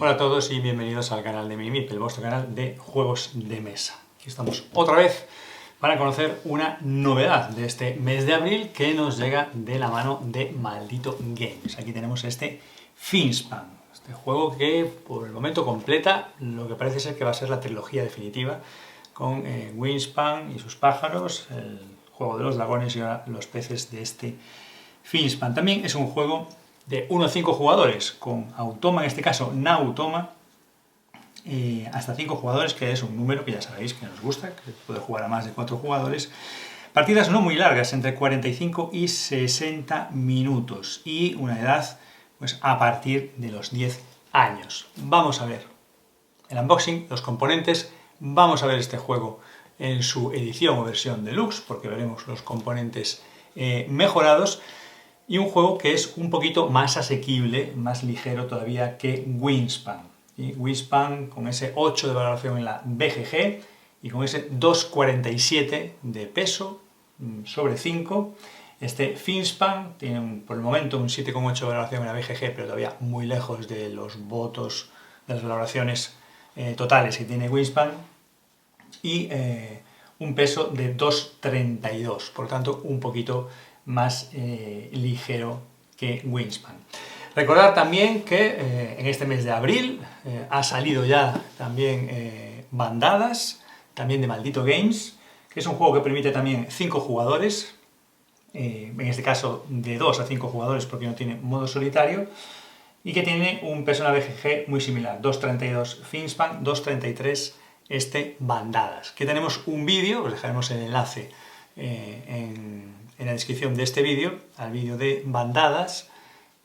Hola a todos y bienvenidos al canal de Minimip, el vuestro canal de juegos de mesa. Aquí estamos otra vez para conocer una novedad de este mes de abril que nos llega de la mano de Maldito Games. Aquí tenemos este Finspan, este juego que por el momento completa lo que parece ser que va a ser la trilogía definitiva con Wingspan y sus pájaros, el juego de los dragones y ahora los peces de este Finspan. También es un juego de 1 a 5 jugadores, con automa, en este caso Nautoma, hasta 5 jugadores, que es un número que ya sabéis que nos gusta, que puede jugar a más de 4 jugadores. Partidas no muy largas, entre 45 y 60 minutos, y una edad pues a partir de los 10 años. Vamos a ver el unboxing, los componentes, vamos a ver este juego en su edición o versión deluxe, porque veremos los componentes mejorados. Y un juego que es un poquito más asequible, más ligero todavía que Wingspan. ¿Sí? Wingspan con ese 8 de valoración en la BGG y con ese 2,47 de peso sobre 5. Este Finspan tiene por el momento un 7,8 de valoración en la BGG, pero todavía muy lejos de los votos, de las valoraciones totales que tiene Wingspan. Y un peso de 2,32, por lo tanto un poquito más ligero que Wingspan. Recordad también que en este mes de abril ha salido ya también Bandadas, también de Maldito Games, que es un juego que permite también 5 jugadores, en este caso de 2 a 5 jugadores porque no tiene modo solitario, y que tiene un peso en la BGG muy similar, 2,32 Finspan, 2,33 este Bandadas. Que tenemos un vídeo, os dejaremos el enlace en la descripción de este vídeo, al vídeo de Bandadas,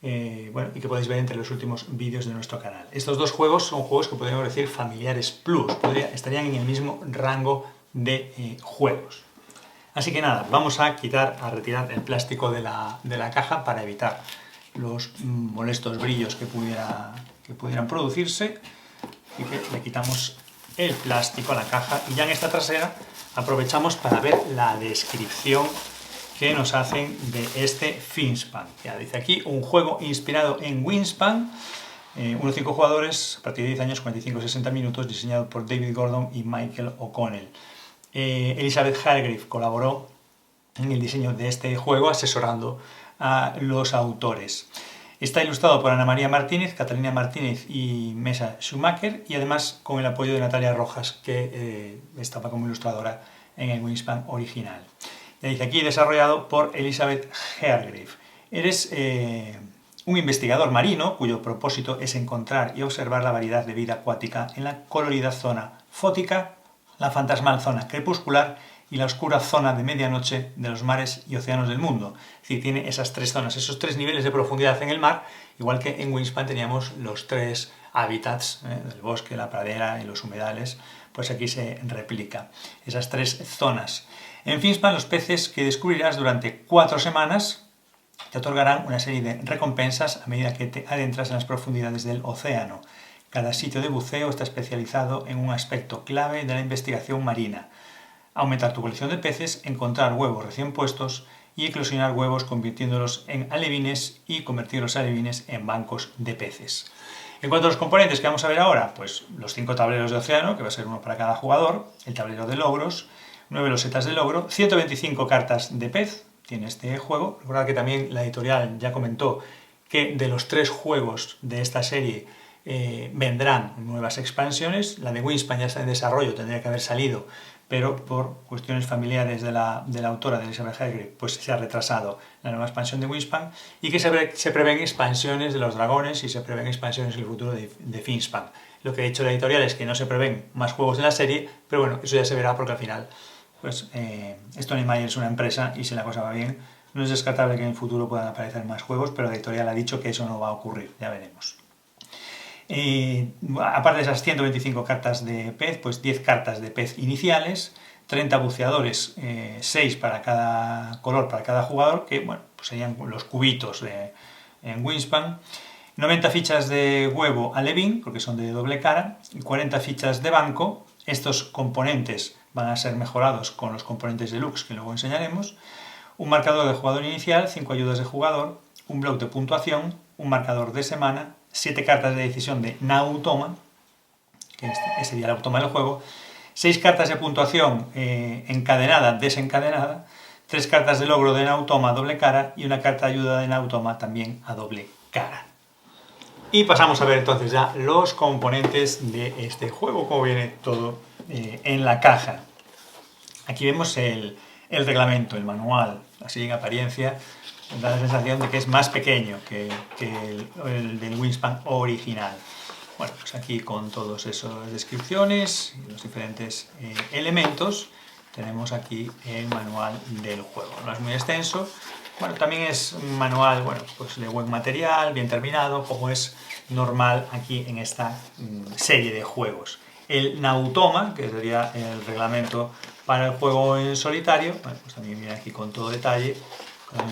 bueno, y que podéis ver entre los últimos vídeos de nuestro canal. Estos dos juegos son juegos que podríamos decir familiares plus, estarían en el mismo rango de juegos. Así que nada, vamos a retirar el plástico de la caja para evitar los molestos brillos que pudieran producirse, y que le quitamos el plástico a la caja, y ya en esta trasera aprovechamos para ver la descripción que nos hacen de este Finspan. Ya dice aquí, un juego inspirado en Wingspan, 1 a 5 jugadores, a partir de 10 años, 45 a 60 minutos, diseñado por David Gordon y Michael O'Connell. Elizabeth Hargrave colaboró en el diseño de este juego, asesorando a los autores. Está ilustrado por Ana María Martínez, Catalina Martínez y Mesa Schumacher, y además con el apoyo de Natalia Rojas, que estaba como ilustradora en el Wingspan original. Ya dice aquí, desarrollado por Elizabeth Hargrave. Eres un investigador marino cuyo propósito es encontrar y observar la variedad de vida acuática en la colorida zona fótica, la fantasmal zona crepuscular y la oscura zona de medianoche de los mares y océanos del mundo. Es decir, tiene esas 3 zonas, esos 3 niveles de profundidad en el mar, igual que en Wingspan teníamos los 3 hábitats, del bosque, la pradera y los humedales, pues aquí se replica esas 3 zonas. En Finspan, los peces que descubrirás durante 4 semanas te otorgarán una serie de recompensas a medida que te adentras en las profundidades del océano. Cada sitio de buceo está especializado en un aspecto clave de la investigación marina. Aumentar tu colección de peces, encontrar huevos recién puestos y eclosionar huevos convirtiéndolos en alevines y convertir los alevines en bancos de peces. En cuanto a los componentes que vamos a ver ahora, pues los 5 tableros de océano, que va a ser uno para cada jugador, el tablero de logros, 9 losetas de logro, 125 cartas de pez tiene este juego. Recordad que también la editorial ya comentó que de los 3 juegos de esta serie vendrán nuevas expansiones. La de Wingspan ya está en desarrollo, tendría que haber salido, pero por cuestiones familiares de la autora, de Elizabeth Hargrave, pues se ha retrasado la nueva expansión de Wingspan, y que se prevén expansiones de los dragones y se prevén expansiones en el futuro de Finspan. Lo que ha dicho la editorial es que no se prevén más juegos de la serie, pero bueno, eso ya se verá porque al final pues Stone Meyer es una empresa y si la cosa va bien, no es descartable que en el futuro puedan aparecer más juegos, pero la editorial ha dicho que eso no va a ocurrir, ya veremos. Aparte de esas 125 cartas de pez, pues 10 cartas de pez iniciales, 30 buceadores, 6 para cada color, para cada jugador, que bueno, pues serían los cubitos en Wingspan, 90 fichas de huevo alevín, porque son de doble cara, y 40 fichas de banco. Estos componentes van a ser mejorados con los componentes deluxe que luego enseñaremos, un marcador de jugador inicial, 5 ayudas de jugador, un bloc de puntuación, un marcador de semana, 7 cartas de decisión de Nautoma, que este sería el automa del juego, 6 cartas de puntuación encadenada, desencadenada, 3 cartas de logro de Nautoma a doble cara y una carta de ayuda de Nautoma también a doble cara. Y pasamos a ver entonces ya los componentes de este juego, cómo viene todo en la caja. Aquí vemos el reglamento, el manual, así en apariencia da la sensación de que es más pequeño que el del Wingspan original. Bueno, pues aquí con todas esas descripciones y los diferentes elementos tenemos aquí el manual del juego. No es muy extenso. Bueno, también es un manual, bueno, pues de buen material, bien terminado, como es normal aquí en esta serie de juegos. El Nautoma, que sería el reglamento para el juego en solitario, bueno, pues también viene aquí con todo detalle,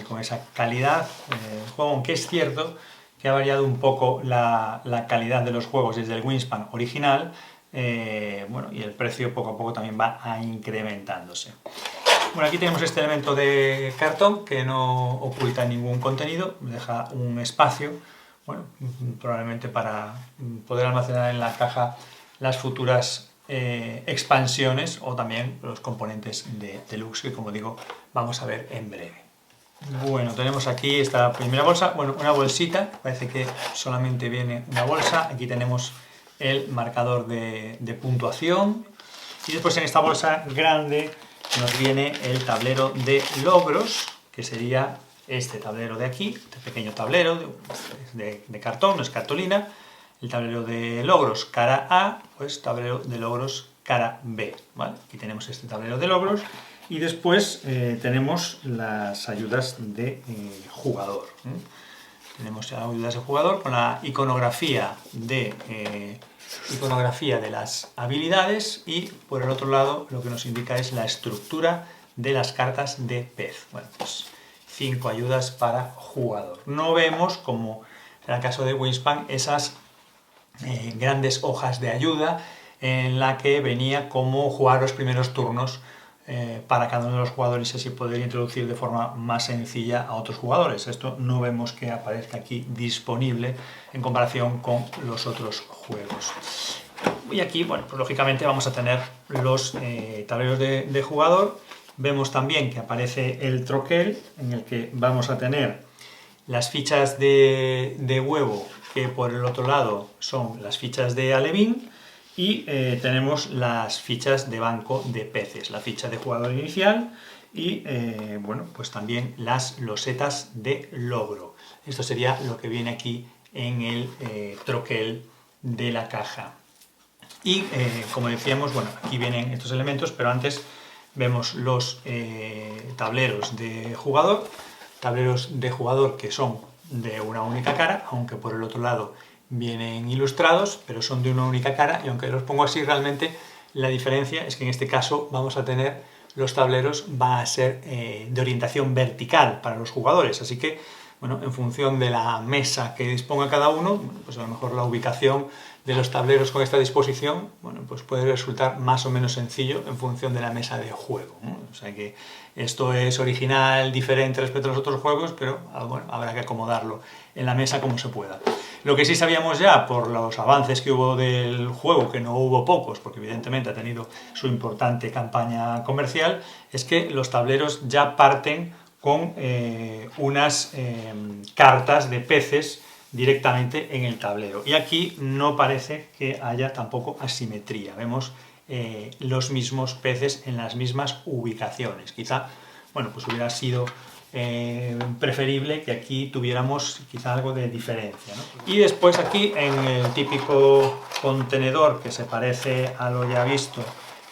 con esa calidad del juego, aunque es cierto que ha variado un poco la calidad de los juegos desde el Wingspan original, bueno, y el precio poco a poco también va incrementándose. Bueno, aquí tenemos este elemento de cartón que no oculta ningún contenido, deja un espacio, bueno, probablemente para poder almacenar en la caja las futuras expansiones o también los componentes de Deluxe que, como digo, vamos a ver en breve. Bueno, tenemos aquí esta primera bolsa, bueno, una bolsita, parece que solamente viene una bolsa, aquí tenemos el marcador de puntuación y después en esta bolsa grande nos viene el tablero de logros, que sería este tablero de aquí, este pequeño tablero de cartón, no es cartulina, el tablero de logros cara A, pues tablero de logros cara B, ¿vale? Aquí tenemos este tablero de logros y después tenemos las ayudas de jugador. Tenemos ayudas de jugador con la iconografía de las habilidades y por el otro lado lo que nos indica es la estructura de las cartas de pez. Bueno, pues 5 ayudas para jugador. No vemos, como en el caso de Wingspan, esas grandes hojas de ayuda en la que venía cómo jugar los primeros turnos para cada uno de los jugadores y así poder introducir de forma más sencilla a otros jugadores. Esto no vemos que aparezca aquí disponible en comparación con los otros juegos. Y aquí, bueno, pues lógicamente vamos a tener los tableros de jugador. Vemos también que aparece el troquel en el que vamos a tener las fichas de huevo, que por el otro lado son las fichas de alevín, y tenemos las fichas de banco de peces, la ficha de jugador inicial y bueno, pues también las losetas de logro. Esto sería lo que viene aquí en el troquel de la caja. Y como decíamos, bueno, aquí vienen estos elementos, pero antes vemos los tableros de jugador que son de una única cara, aunque por el otro lado vienen ilustrados, pero son de una única cara, y aunque los pongo así, realmente la diferencia es que en este caso vamos a tener los tableros, va a ser de orientación vertical para los jugadores, así que, bueno, en función de la mesa que disponga cada uno, pues a lo mejor la ubicación de los tableros con esta disposición, bueno, pues puede resultar más o menos sencillo en función de la mesa de juego, ¿no? O sea que esto es original, diferente respecto a los otros juegos, pero bueno, habrá que acomodarlo en la mesa como se pueda. Lo que sí sabíamos ya por los avances que hubo del juego, que no hubo pocos, porque evidentemente ha tenido su importante campaña comercial, es que los tableros ya parten con unas cartas de peces directamente en el tablero. Y aquí no parece que haya tampoco asimetría. Vemos los mismos peces en las mismas ubicaciones. Quizá, bueno, pues hubiera sido preferible que aquí tuviéramos quizá algo de diferencia, ¿no? Y después aquí en el típico contenedor que se parece a lo ya visto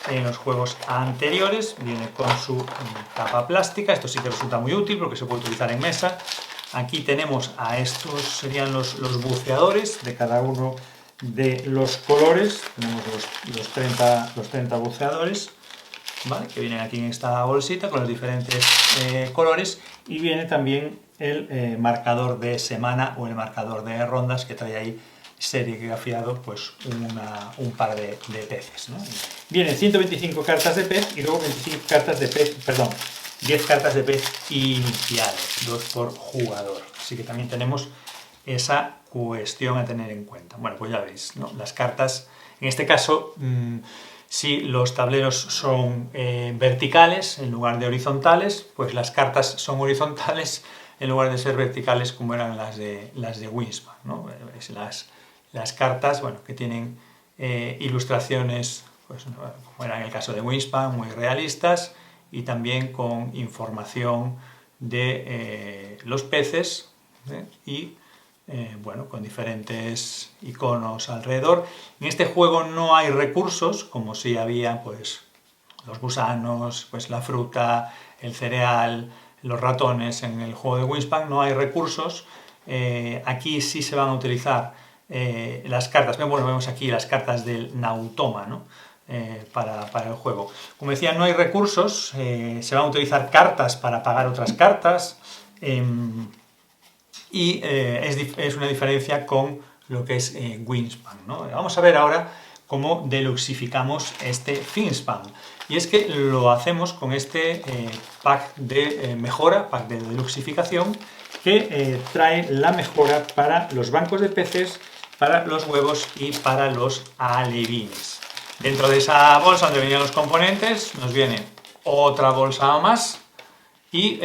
en los juegos anteriores, viene con su tapa plástica. Esto sí que resulta muy útil porque se puede utilizar en mesa. Aquí tenemos a estos, serían los buceadores de cada uno de los colores. Tenemos los 30 buceadores, ¿vale?, que vienen aquí en esta bolsita con los diferentes colores, y viene también el marcador de semana o el marcador de rondas que trae ahí serigrafiado pues un par de peces, ¿no? Vienen 125 cartas de pez y luego 25 cartas de pez, perdón, 10 cartas de pez iniciales, 2 por jugador. Así que también tenemos esa cuestión a tener en cuenta. Bueno, pues ya veis, ¿no? Las cartas, en este caso, si los tableros son verticales en lugar de horizontales, pues las cartas son horizontales en lugar de ser verticales como eran las de Wingspan, ¿no? Las cartas, bueno, que tienen ilustraciones, pues, como era en el caso de Wingspan, muy realistas, y también con información de los peces, y bueno, con diferentes iconos alrededor. En este juego no hay recursos, como si había pues los gusanos, pues la fruta, el cereal, los ratones en el juego de Wingspan. No hay recursos. Aquí sí se van a utilizar las cartas. Bueno, vemos aquí las cartas del Nautoma, ¿no? Para el juego. Como decía, no hay recursos, se van a utilizar cartas para pagar otras cartas, y es una diferencia con lo que es Wingspan, ¿no? Vamos a ver ahora cómo deluxificamos este Finspan, y es que lo hacemos con este pack de mejora, pack de deluxificación, que trae la mejora para los bancos de peces, para los huevos y para los alevines. Dentro de esa bolsa donde venían los componentes nos viene otra bolsa más y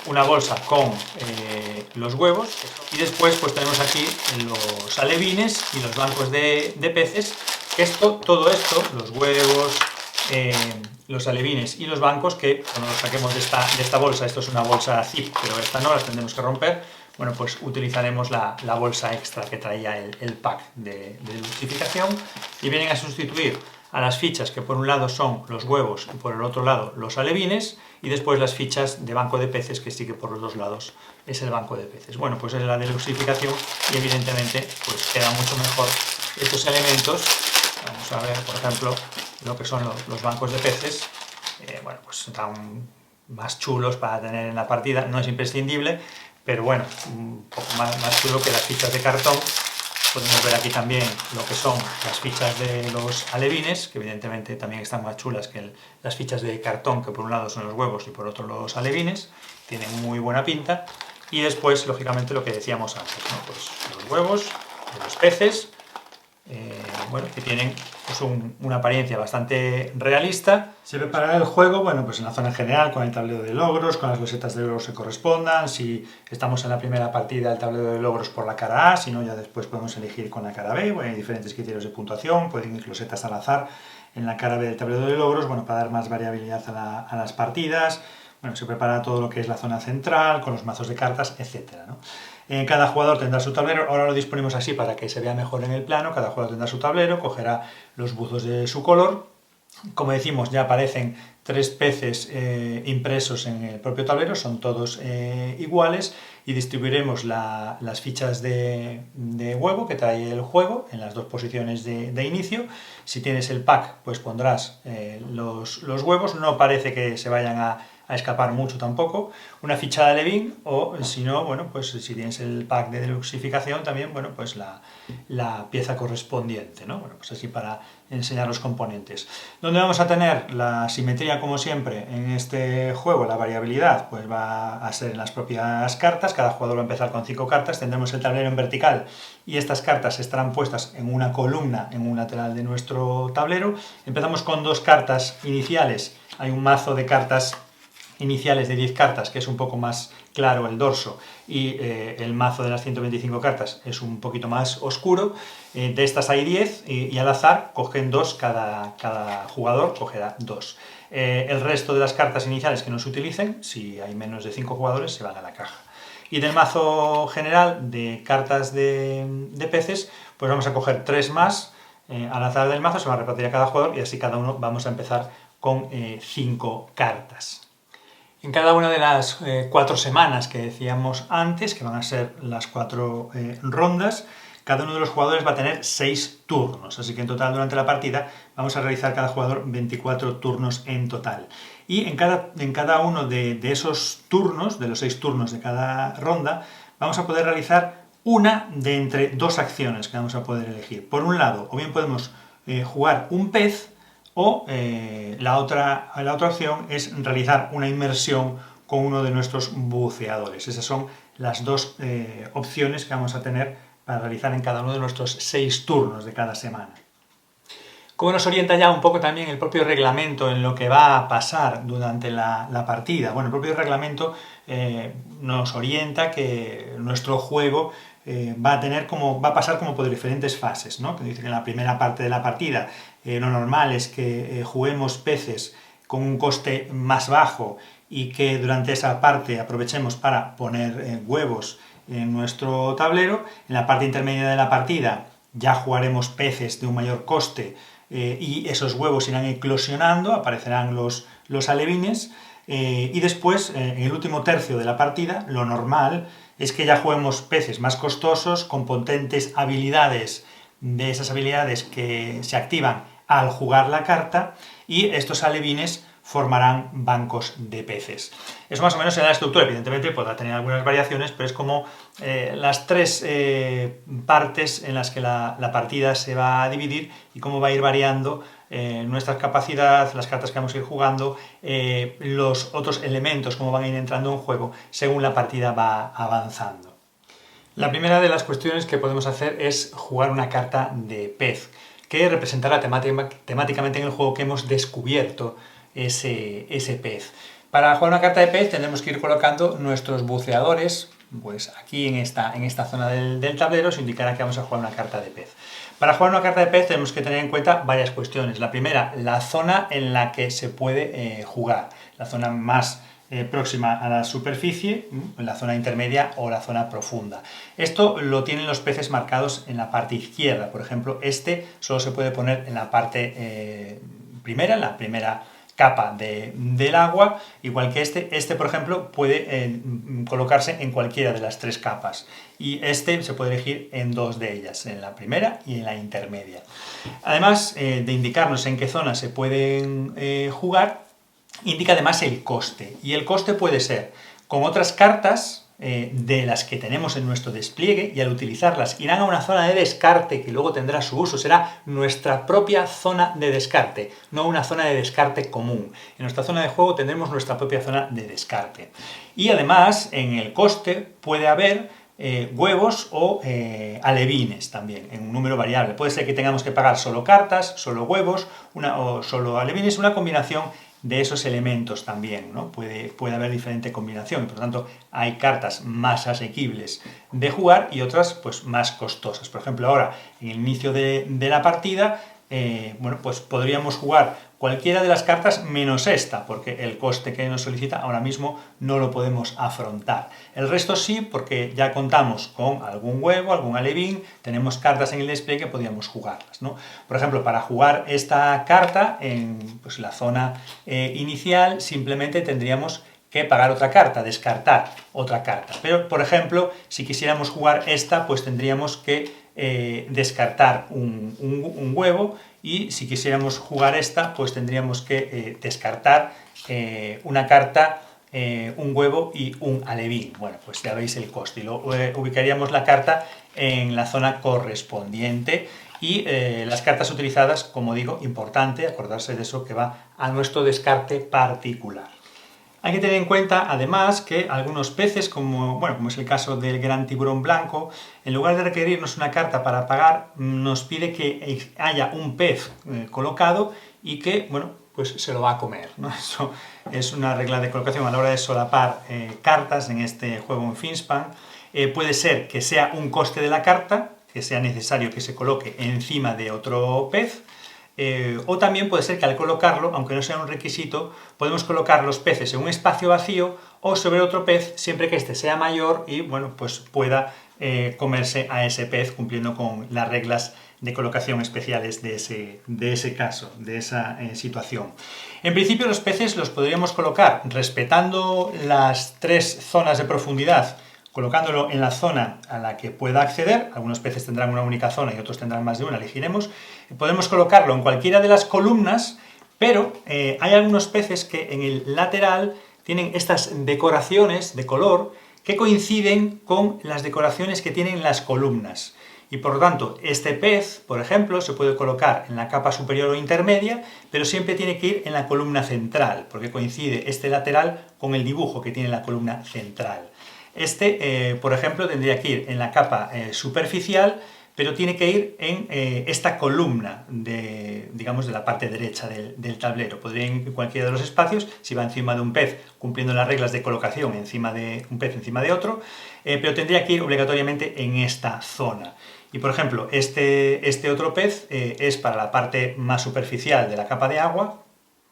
una bolsa con los huevos, y después pues tenemos aquí los alevines y los bancos de peces. Todo esto, los huevos, los alevines y los bancos, que cuando los saquemos de esta bolsa, esto es una bolsa zip, pero esta no, las tendremos que romper, bueno, pues utilizaremos la bolsa extra que traía el pack de deluxificación, y vienen a sustituir a las fichas que por un lado son los huevos y por el otro lado los alevines, y después las fichas de banco de peces, que sí que por los dos lados es el banco de peces. Bueno, pues es la deluxificación, y evidentemente pues queda mucho mejor estos elementos. Vamos a ver, por ejemplo, lo que son los bancos de peces. Bueno, pues están más chulos para tener en la partida, no es imprescindible, pero bueno, un poco más chulo que las fichas de cartón. Podemos ver aquí también lo que son las fichas de los alevines, que evidentemente también están más chulas que las fichas de cartón, que por un lado son los huevos y por otro los alevines. Tienen muy buena pinta. Y después, lógicamente, lo que decíamos antes, ¿no? Pues los huevos, los peces, bueno, que tienen pues una apariencia bastante realista. Se preparará el juego, bueno, pues en la zona general, con el tablero de logros, con las losetas de logros que correspondan. Si estamos en la primera partida, el tablero de logros por la cara A, si no, ya después podemos elegir con la cara B. Bueno, hay diferentes criterios de puntuación, pueden ir losetas al azar en la cara B del tablero de logros, bueno, para dar más variabilidad a las partidas. Bueno, se prepara todo lo que es la zona central, con los mazos de cartas, etc., ¿no? Cada jugador tendrá su tablero. Ahora lo disponemos así para que se vea mejor en el plano. Cada jugador tendrá su tablero, cogerá los buzos de su color. Como decimos, ya aparecen 3 peces impresos en el propio tablero, son todos iguales, y distribuiremos las fichas de huevo que trae el juego en las 2 posiciones de inicio. Si tienes el pack, pues pondrás los huevos. No parece que se vayan a escapar mucho tampoco. Una ficha de alevín, o si no, bueno, pues si tienes el pack de deluxificación también, bueno, pues la pieza correspondiente, ¿no? Bueno, pues así para enseñar los componentes. ¿Dónde vamos a tener la simetría, como siempre, en este juego? La variabilidad, pues va a ser en las propias cartas. Cada jugador va a empezar con 5 cartas, tendremos el tablero en vertical, y estas cartas estarán puestas en una columna, en un lateral de nuestro tablero. Empezamos con 2 cartas iniciales. Hay un mazo de cartas iniciales de 10 cartas, que es un poco más claro el dorso, y el mazo de las 125 cartas es un poquito más oscuro. De estas hay 10, y al azar cogen 2, cada jugador cogerá 2. El resto de las cartas iniciales que no se utilicen, si hay menos de 5 jugadores, se van a la caja. Y del mazo general de cartas de peces, pues vamos a coger 3 más al azar del mazo, se va a repartir a cada jugador, y así cada uno vamos a empezar con 5 cartas. En cada una de las 4 semanas que decíamos antes, que van a ser las 4 rondas, cada uno de los jugadores va a tener 6 turnos, así que en total durante la partida vamos a realizar cada jugador 24 turnos en total. Y en cada uno de esos turnos, de los 6 turnos de cada ronda, vamos a poder realizar una de entre 2 acciones que vamos a poder elegir. Por un lado, o bien podemos jugar un pez, o la otra opción es realizar una inmersión con uno de nuestros buceadores. Esas son las dos opciones que vamos a tener para realizar en cada uno de nuestros 6 turnos de cada semana. Como nos orienta ya un poco también el propio reglamento en lo que va a pasar durante la partida. Bueno, el propio reglamento nos orienta que nuestro juego va a pasar como por diferentes fases, ¿no? Que dice que en la primera parte de la partida lo normal es que juguemos peces con un coste más bajo y que durante esa parte aprovechemos para poner huevos en nuestro tablero. En la parte intermedia de la partida ya jugaremos peces de un mayor coste y esos huevos irán eclosionando, aparecerán los alevines, y después, en el último tercio de la partida, lo normal es que ya juguemos peces más costosos, con potentes habilidades, de esas habilidades que se activan al jugar la carta, y estos alevines formarán bancos de peces. Eso más o menos será la estructura, evidentemente podrá tener algunas variaciones, pero es como las 3 partes en las que la partida se va a dividir y cómo va a ir variando nuestra capacidad, las cartas que vamos a ir jugando, los otros elementos, cómo van a ir entrando en juego según la partida va avanzando. La primera de las cuestiones que podemos hacer es jugar una carta de pez, que representará temáticamente en el juego que hemos descubierto ese pez. Para jugar una carta de pez tendremos que ir colocando nuestros buceadores, pues aquí en esta zona del tablero se indicará que vamos a jugar una carta de pez. Para jugar una carta de pez tenemos que tener en cuenta varias cuestiones. La primera, la zona en la que se puede jugar, la zona más próxima a la superficie, la zona intermedia o la zona profunda. Esto lo tienen los peces marcados en la parte izquierda. Por ejemplo, este solo se puede poner en la parte primera, en la primera capa del agua, igual que este por ejemplo puede colocarse en cualquiera de las 3 capas, y este se puede elegir en 2 de ellas, en la primera y en la intermedia. Además de indicarnos en qué zona se pueden jugar, indica además el coste, y el coste puede ser con otras cartas de las que tenemos en nuestro despliegue, y al utilizarlas irán a una zona de descarte que luego tendrá su uso, será nuestra propia zona de descarte, no una zona de descarte común. En nuestra zona de juego tendremos nuestra propia zona de descarte. Y además, en el coste puede haber huevos o alevines también, en un número variable. Puede ser que tengamos que pagar solo cartas, solo huevos o solo alevines, una combinación de esos elementos también, ¿no? Puede haber diferente combinación, y por lo tanto hay cartas más asequibles de jugar y otras pues más costosas. Por ejemplo, ahora, en el inicio de la partida, bueno, pues podríamos jugar cualquiera de las cartas menos esta, porque el coste que nos solicita ahora mismo no lo podemos afrontar. El resto sí, porque ya contamos con algún huevo, algún alevín, tenemos cartas en el despliegue que podríamos jugarlas, ¿no? Por ejemplo, para jugar esta carta en pues, la zona inicial, simplemente tendríamos que pagar otra carta, descartar otra carta. Pero, por ejemplo, si quisiéramos jugar esta, pues tendríamos que descartar un huevo, y si quisiéramos jugar esta, pues tendríamos que descartar una carta, un huevo y un alevín. Bueno, pues ya veis el coste, y ubicaríamos la carta en la zona correspondiente, y las cartas utilizadas, como digo, importante acordarse de eso, que va a nuestro descarte particular. Hay que tener en cuenta, además, que algunos peces, como es el caso del gran tiburón blanco, en lugar de requerirnos una carta para pagar, nos pide que haya un pez colocado y que, bueno, pues se lo va a comer, ¿no? Eso es una regla de colocación a la hora de solapar cartas en este juego en Finspan. Puede ser que sea un coste de la carta, que sea necesario que se coloque encima de otro pez, o también puede ser que al colocarlo, aunque no sea un requisito, podemos colocar los peces en un espacio vacío o sobre otro pez, siempre que este sea mayor y bueno, pues pueda comerse a ese pez, cumpliendo con las reglas de colocación especiales de ese caso, de esa situación. En principio los peces los podríamos colocar respetando las 3 zonas de profundidad, colocándolo en la zona a la que pueda acceder. Algunos peces tendrán una única zona y otros tendrán más de una, elegiremos. Podemos colocarlo en cualquiera de las columnas, pero hay algunos peces que en el lateral tienen estas decoraciones de color que coinciden con las decoraciones que tienen las columnas. Y por lo tanto, este pez, por ejemplo, se puede colocar en la capa superior o intermedia, pero siempre tiene que ir en la columna central, porque coincide este lateral con el dibujo que tiene la columna central. Este, por ejemplo, tendría que ir en la capa superficial, pero tiene que ir en esta columna digamos, de la parte derecha del tablero. Podría ir en cualquiera de los espacios, si va encima de un pez, cumpliendo las reglas de colocación encima de un pez encima de otro, pero tendría que ir obligatoriamente en esta zona. Y por ejemplo, este otro pez es para la parte más superficial de la capa de agua.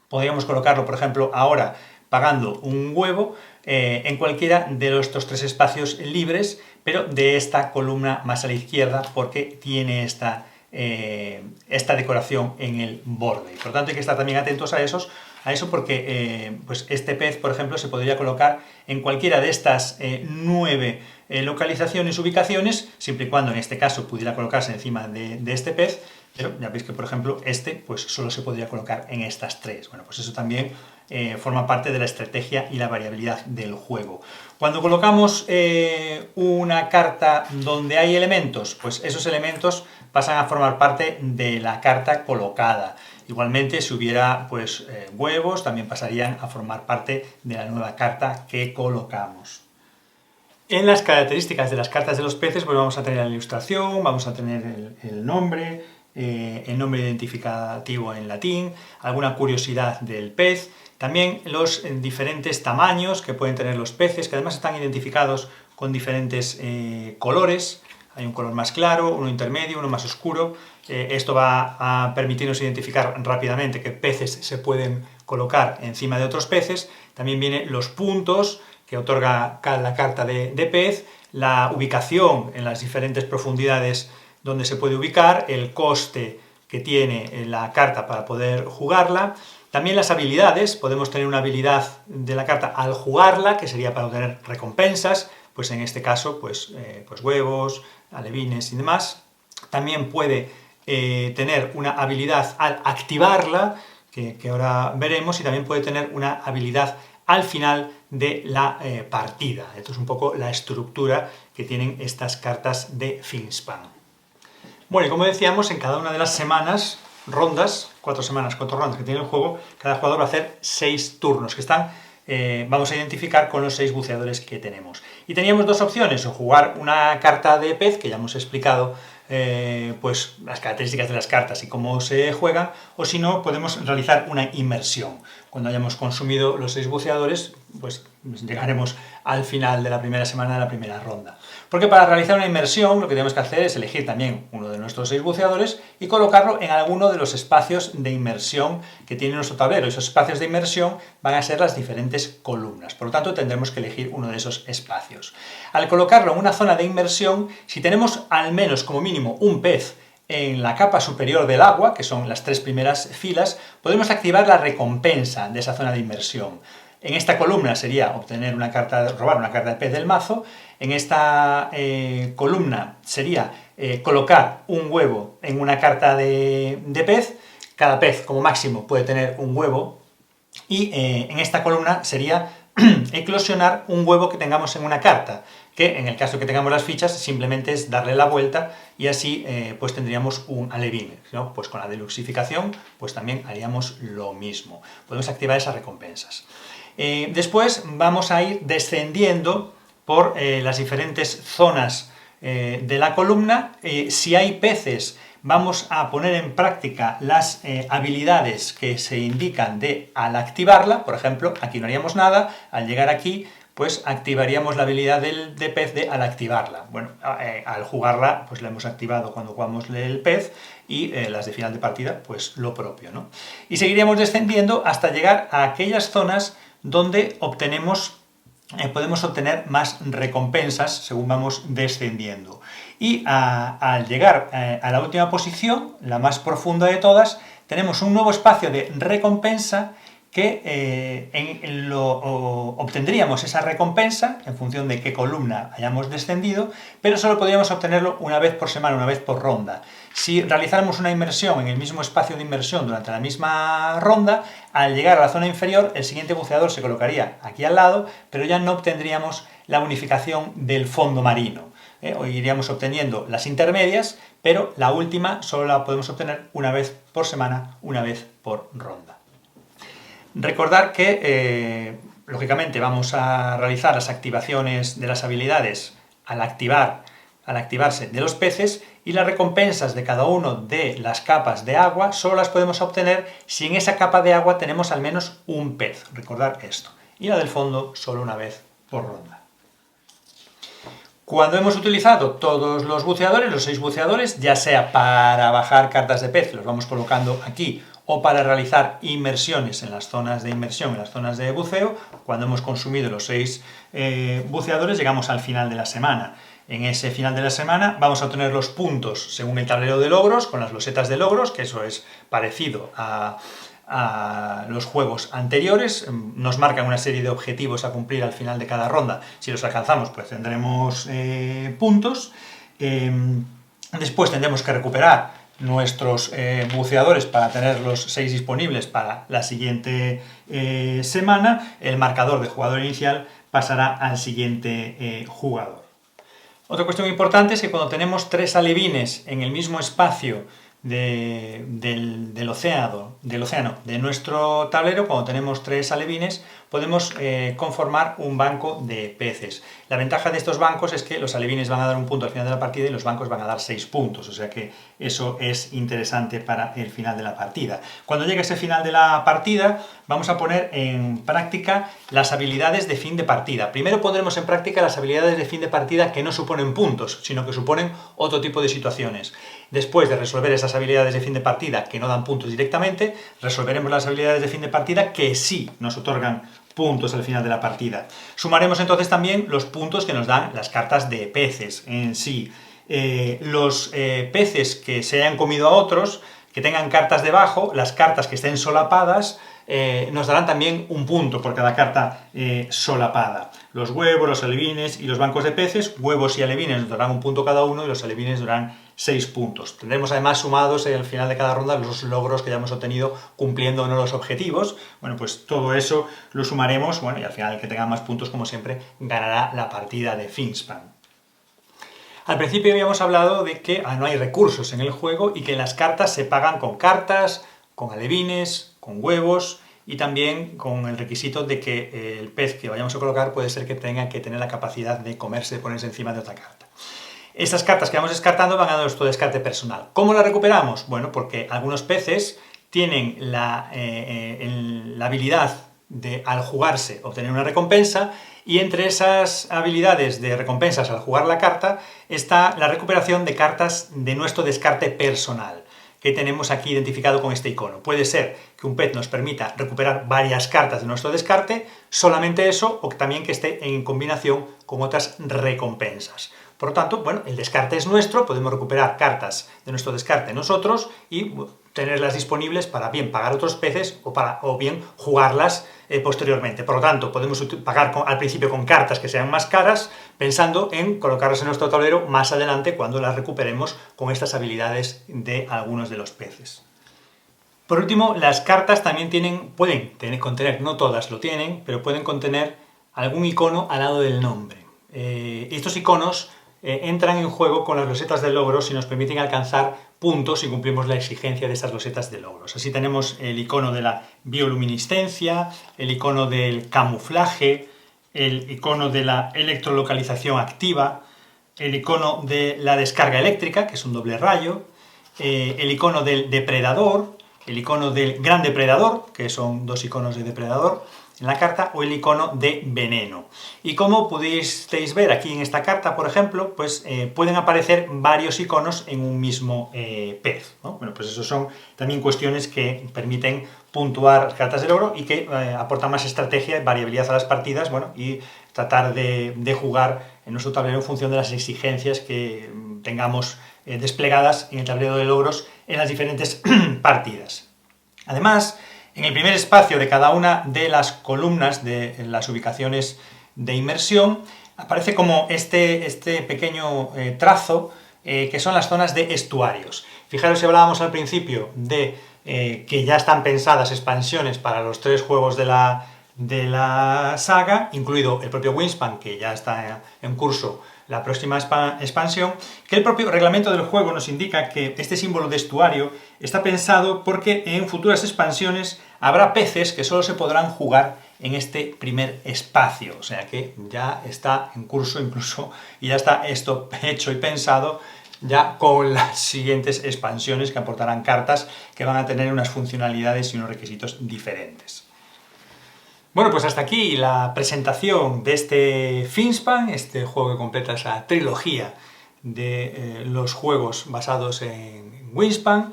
Podríamos colocarlo, por ejemplo, ahora pagando un huevo en cualquiera de estos tres espacios libres, pero de esta columna más a la izquierda, porque tiene esta decoración en el borde. Por lo tanto, hay que estar también atentos a eso porque pues este pez, por ejemplo, se podría colocar en cualquiera de estas 9 localizaciones, ubicaciones, siempre y cuando en este caso pudiera colocarse encima de este pez, pero ya veis que, por ejemplo, pues solo se podría colocar en estas 3. Bueno, pues eso también forma parte de la estrategia y la variabilidad del juego. Cuando colocamos una carta donde hay elementos, pues esos elementos pasan a formar parte de la carta colocada. Igualmente, si hubiera pues, huevos, también pasarían a formar parte de la nueva carta que colocamos. En las características de las cartas de los peces, pues vamos a tener la ilustración, vamos a tener el nombre identificativo en latín, alguna curiosidad del pez, también los diferentes tamaños que pueden tener los peces, que además están identificados con diferentes colores. Hay un color más claro, uno intermedio, uno más oscuro. Esto va a permitirnos identificar rápidamente qué peces se pueden colocar encima de otros peces. También vienen los puntos que otorga la carta de pez, la ubicación en las diferentes profundidades donde se puede ubicar, el coste que tiene la carta para poder jugarla. También las habilidades, podemos tener una habilidad de la carta al jugarla, que sería para obtener recompensas, pues en este caso, pues huevos, alevines y demás. También puede tener una habilidad al activarla, que ahora veremos, y también puede tener una habilidad al final de la partida. Esto es un poco la estructura que tienen estas cartas de Finspan. Bueno, y como decíamos, en cada una de las semanas, rondas, 4 semanas, 4 rondas que tiene el juego, cada jugador va a hacer 6 turnos, que están, vamos a identificar con los 6 buceadores que tenemos. Y teníamos dos opciones, o jugar una carta de pez, que ya hemos explicado pues las características de las cartas y cómo se juegan, o si no, podemos realizar una inmersión. Cuando hayamos consumido los 6 buceadores, pues llegaremos al final de la primera semana de la primera ronda. Porque para realizar una inmersión lo que tenemos que hacer es elegir también uno de nuestros 6 buceadores y colocarlo en alguno de los espacios de inmersión que tiene nuestro tablero. Esos espacios de inmersión van a ser las diferentes columnas, por lo tanto tendremos que elegir uno de esos espacios. Al colocarlo en una zona de inmersión, si tenemos al menos como mínimo un pez en la capa superior del agua, que son las 3 primeras filas, podemos activar la recompensa de esa zona de inmersión. En esta columna sería robar una carta de pez del mazo. En esta columna sería colocar un huevo en una carta de pez. Cada pez, como máximo, puede tener un huevo. Y en esta columna sería eclosionar un huevo que tengamos en una carta, que en el caso que tengamos las fichas simplemente es darle la vuelta y así pues tendríamos un alevín, ¿no? Pues con la deluxificación pues también haríamos lo mismo. Podemos activar esas recompensas. Después vamos a ir descendiendo por las diferentes zonas de la columna. Si hay peces, vamos a poner en práctica las habilidades que se indican al activarla. Por ejemplo, aquí no haríamos nada, al llegar aquí pues activaríamos la habilidad de pez al activarla. Bueno, al jugarla pues la hemos activado cuando jugamos el pez y las de final de partida pues lo propio, ¿no? Y seguiríamos descendiendo hasta llegar a aquellas zonas donde podemos obtener más recompensas según vamos descendiendo. Y al llegar a la última posición, la más profunda de todas, tenemos un nuevo espacio de recompensa que obtendríamos esa recompensa en función de qué columna hayamos descendido, pero solo podríamos obtenerlo una vez por semana, una vez por ronda. Si realizáramos una inmersión en el mismo espacio de inmersión durante la misma ronda, al llegar a la zona inferior, el siguiente buceador se colocaría aquí al lado, pero ya no obtendríamos la bonificación del fondo marino. o iríamos obteniendo las intermedias, pero la última solo la podemos obtener una vez por semana, una vez por ronda. Recordar que, lógicamente, vamos a realizar las activaciones de las habilidades al activarse de los peces, y las recompensas de cada uno de las capas de agua solo las podemos obtener si en esa capa de agua tenemos al menos un pez. Recordar esto. Y la del fondo solo una vez por ronda. Cuando hemos utilizado todos los buceadores, los 6 buceadores, ya sea para bajar cartas de pez, los vamos colocando aquí, o para realizar inmersiones en las zonas de inmersión, en las zonas de buceo, cuando hemos consumido los 6 buceadores, llegamos al final de la semana. En ese final de la semana vamos a obtener los puntos según el tablero de logros, con las losetas de logros, que eso es parecido a los juegos anteriores. Nos marcan una serie de objetivos a cumplir al final de cada ronda. Si los alcanzamos, pues tendremos puntos. Después tendremos que recuperar nuestros buceadores para tener los 6 disponibles para la siguiente semana. El marcador de jugador inicial pasará al siguiente jugador. Otra cuestión importante es que cuando tenemos 3 alevines en el mismo espacio del océano de nuestro tablero, cuando tenemos 3 alevines, podemos conformar un banco de peces. La ventaja de estos bancos es que los alevines van a dar un punto al final de la partida y los bancos van a dar 6 puntos, o sea que eso es interesante para el final de la partida. Cuando llegue ese final de la partida, vamos a poner en práctica las habilidades de fin de partida. Primero pondremos en práctica las habilidades de fin de partida que no suponen puntos, sino que suponen otro tipo de situaciones. Después de resolver esas habilidades de fin de partida que no dan puntos directamente, resolveremos las habilidades de fin de partida que sí nos otorgan puntos al final de la partida. Sumaremos entonces también los puntos que nos dan las cartas de peces en sí. Los peces que se hayan comido a otros, que tengan cartas debajo, las cartas que estén solapadas, nos darán también un punto por cada carta solapada. Los huevos, los alevines y los bancos de peces, huevos y alevines nos darán un punto cada uno y los alevines darán 6 puntos. Tendremos además sumados al final de cada ronda los logros que ya hemos obtenido cumpliendo o no los objetivos. Bueno, pues todo eso lo sumaremos, bueno, y al final el que tenga más puntos, como siempre, ganará la partida de Finspan. Al principio habíamos hablado de que no hay recursos en el juego y que las cartas se pagan con cartas, con alevines, con huevos y también con el requisito de que el pez que vayamos a colocar puede ser que tenga que tener la capacidad de comerse, de ponerse encima de otra carta. Estas cartas que vamos descartando van a nuestro descarte personal. ¿Cómo las recuperamos? Bueno, porque algunos peces tienen la habilidad de, al jugarse, obtener una recompensa, y entre esas habilidades de recompensas al jugar la carta está la recuperación de cartas de nuestro descarte personal, que tenemos aquí identificado con este icono. Puede ser que un pez nos permita recuperar varias cartas de nuestro descarte, solamente eso, o también que esté en combinación con otras recompensas. Por lo tanto, bueno, el descarte es nuestro, podemos recuperar cartas de nuestro descarte nosotros y tenerlas disponibles para bien pagar otros peces o bien jugarlas posteriormente. Por lo tanto, podemos pagar al principio con cartas que sean más caras, pensando en colocarlas en nuestro tablero más adelante cuando las recuperemos con estas habilidades de algunos de los peces. Por último, las cartas también pueden contener, no todas lo tienen, pero pueden contener algún icono al lado del nombre. Estos iconos entran en juego con las losetas de logros y nos permiten alcanzar puntos si cumplimos la exigencia de estas losetas de logros. Así tenemos el icono de la bioluminiscencia, el icono del camuflaje, el icono de la electrolocalización activa, el icono de la descarga eléctrica, que es un doble rayo, el icono del depredador, el icono del gran depredador, que son 2 iconos de depredador en la carta, o el icono de veneno. Y como pudisteis ver aquí en esta carta, por ejemplo, pues pueden aparecer varios iconos en un mismo pez, ¿no? Bueno, pues eso son también cuestiones que permiten puntuar las cartas de logro y que aportan más estrategia y variabilidad a las partidas, bueno, y tratar de jugar en nuestro tablero en función de las exigencias que tengamos desplegadas en el tablero de logros en las diferentes partidas. Además, en el primer espacio de cada una de las columnas de las ubicaciones de inmersión aparece como este pequeño trazo que son las zonas de estuarios. Fijaros si hablábamos al principio de que ya están pensadas expansiones para los 3 juegos de de la saga, incluido el propio Wingspan, que ya está en curso la próxima expansión, que el propio reglamento del juego nos indica que este símbolo de estuario está pensado porque en futuras expansiones habrá peces que solo se podrán jugar en este primer espacio, o sea que ya está en curso incluso, y ya está esto hecho y pensado ya con las siguientes expansiones que aportarán cartas que van a tener unas funcionalidades y unos requisitos diferentes. Bueno, pues hasta aquí la presentación de este Wingspan, este juego que completa esa trilogía de los juegos basados en Wingspan.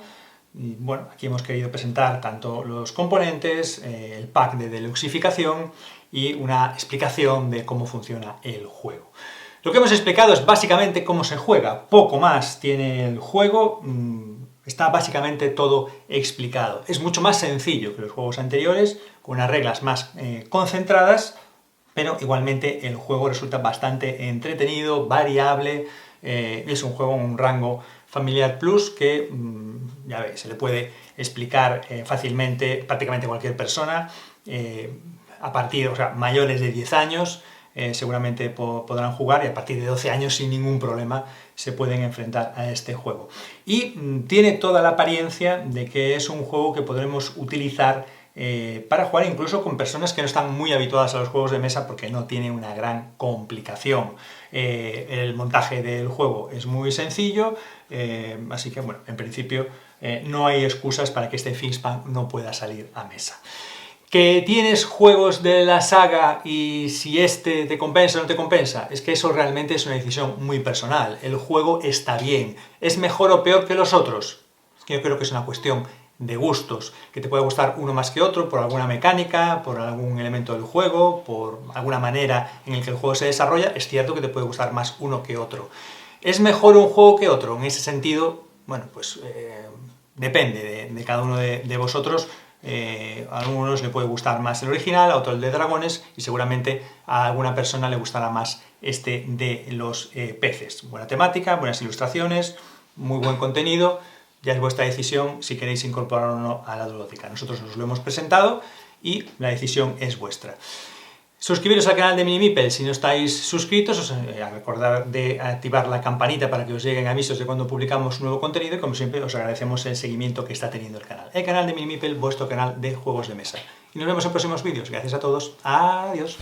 Y bueno, aquí hemos querido presentar tanto los componentes, el pack de deluxificación y una explicación de cómo funciona el juego. Lo que hemos explicado es básicamente cómo se juega, poco más tiene el juego, está básicamente todo explicado. Es mucho más sencillo que los juegos anteriores, con unas reglas más concentradas, pero igualmente el juego resulta bastante entretenido, variable, es un juego en un rango familiar plus que, ya veis, se le puede explicar fácilmente prácticamente cualquier persona, a partir, o sea, mayores de 10 años, seguramente podrán jugar, y a partir de 12 años sin ningún problema se pueden enfrentar a este juego. Y tiene toda la apariencia de que es un juego que podremos utilizar para jugar incluso con personas que no están muy habituadas a los juegos de mesa, porque no tiene una gran complicación. El montaje del juego es muy sencillo, así que bueno, en principio no hay excusas para que este Wingspan no pueda salir a mesa. ¿Que tienes juegos de la saga y si este te compensa o no te compensa? Es que eso realmente es una decisión muy personal. El juego está bien. ¿Es mejor o peor que los otros? Es que yo creo que es una cuestión de gustos, que te puede gustar uno más que otro por alguna mecánica, por algún elemento del juego, por alguna manera en la que el juego se desarrolla. Es cierto que te puede gustar más uno que otro. ¿Es mejor un juego que otro? En ese sentido, bueno, pues depende de cada uno de vosotros. A algunos le puede gustar más el original, a otros el de dragones, y seguramente a alguna persona le gustará más este de los peces. Buena temática, buenas ilustraciones, muy buen contenido. Ya es vuestra decisión si queréis incorporar o no a la ludoteca. Nosotros os lo hemos presentado y la decisión es vuestra. Suscribiros al canal de Mini Meeple si no estáis suscritos, recordad de activar la campanita para que os lleguen avisos de cuando publicamos nuevo contenido, y como siempre os agradecemos el seguimiento que está teniendo el canal. El canal de Mini Meeple, vuestro canal de juegos de mesa. Y nos vemos en próximos vídeos. Gracias a todos. Adiós.